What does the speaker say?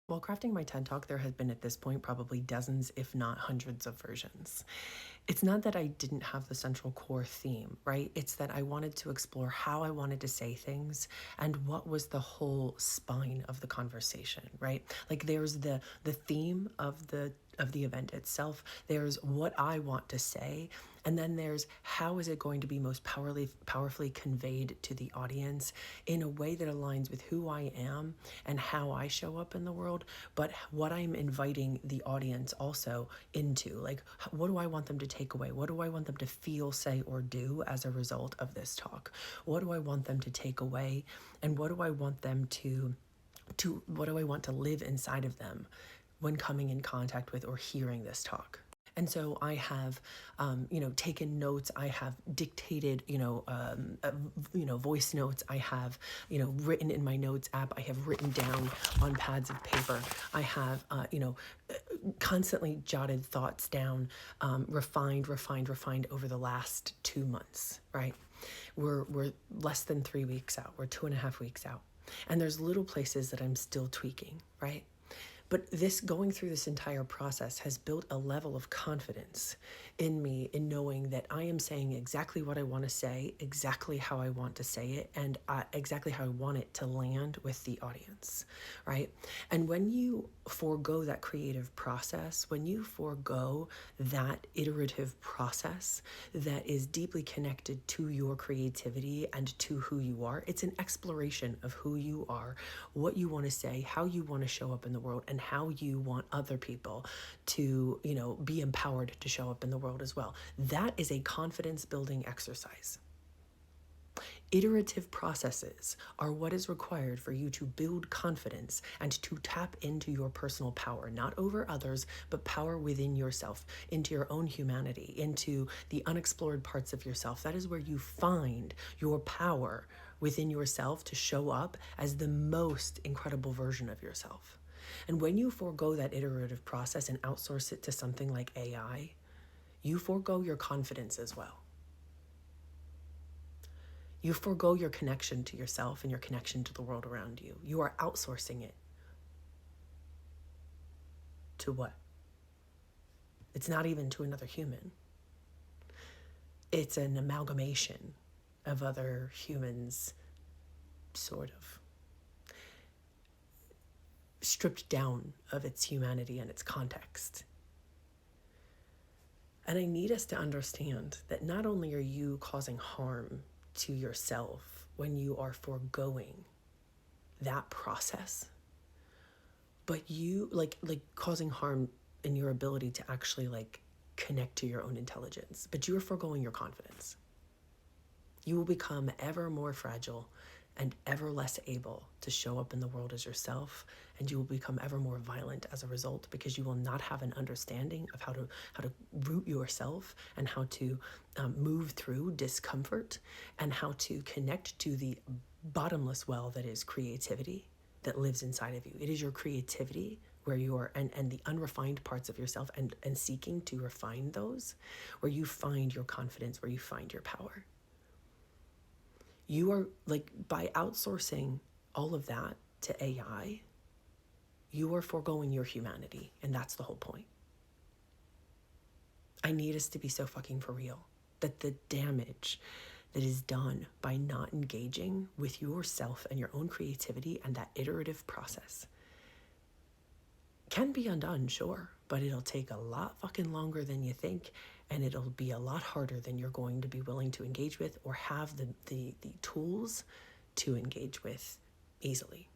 While crafting my TED Talk, there has been at this point probably dozens, if not hundreds of versions. It's not that I didn't have the central core theme, right? It's that I wanted to explore how I wanted to say things and what was the whole spine of the conversation, right? Like there's the theme of the event itself, there's what I want to say, and then there's how is it going to be most powerfully conveyed to the audience in a way that aligns with who I am and how I show up in the world, but what I'm inviting the audience also into. Like, what do I want them to take away? What do I want them to feel, say, or do as a result of this talk? What do I want them to take away? And what do I want them to what do I want to live inside of them when coming in contact with or hearing this talk? And so I have, taken notes. I have dictated, voice notes. I have, written in my notes app. I have written down on pads of paper. I have, constantly jotted thoughts down, refined over the last 2 months, right? We're less than 3 weeks out. We're 2.5 weeks out. And there's little places that I'm still tweaking, right? But this going through this entire process has built a level of confidence in me in knowing that I am saying exactly what I want to say, exactly how I want to say it, and exactly how I want it to land with the audience, right? And when you forego that creative process, when you forego that iterative process that is deeply connected to your creativity and to who you are, it's an exploration of who you are, what you want to say, how you want to show up in the world, and how you want other people to, be empowered to show up in the world as well. That is a confidence building exercise. Iterative processes are what is required for you to build confidence and to tap into your personal power, not over others, but power within yourself, into your own humanity, into the unexplored parts of yourself. That is where you find your power within yourself to show up as the most incredible version of yourself. And when you forego that iterative process and outsource it to something like AI, you forego your confidence as well. You forego your connection to yourself and your connection to the world around you. You are outsourcing it. To what? It's not even to another human. It's an amalgamation of other humans, sort of, stripped down of its humanity and its context. And I need us to understand that not only are you causing harm to yourself when you are foregoing that process, but you like causing harm in your ability to actually connect to your own intelligence, but you are foregoing your confidence. You will become ever more fragile and ever less able to show up in the world as yourself, and you will become ever more violent as a result, because you will not have an understanding of how to root yourself and how to move through discomfort and how to connect to the bottomless well that is creativity that lives inside of you. It is your creativity where you are, and the unrefined parts of yourself, and seeking to refine those, where you find your confidence, where you find your power. You are by outsourcing all of that to AI, you are foregoing your humanity. And that's the whole point. I need us to be so fucking for real that the damage that is done by not engaging with yourself and your own creativity and that iterative process can be undone, sure, but it'll take a lot fucking longer than you think, and it'll be a lot harder than you're going to be willing to engage with or have the tools to engage with easily.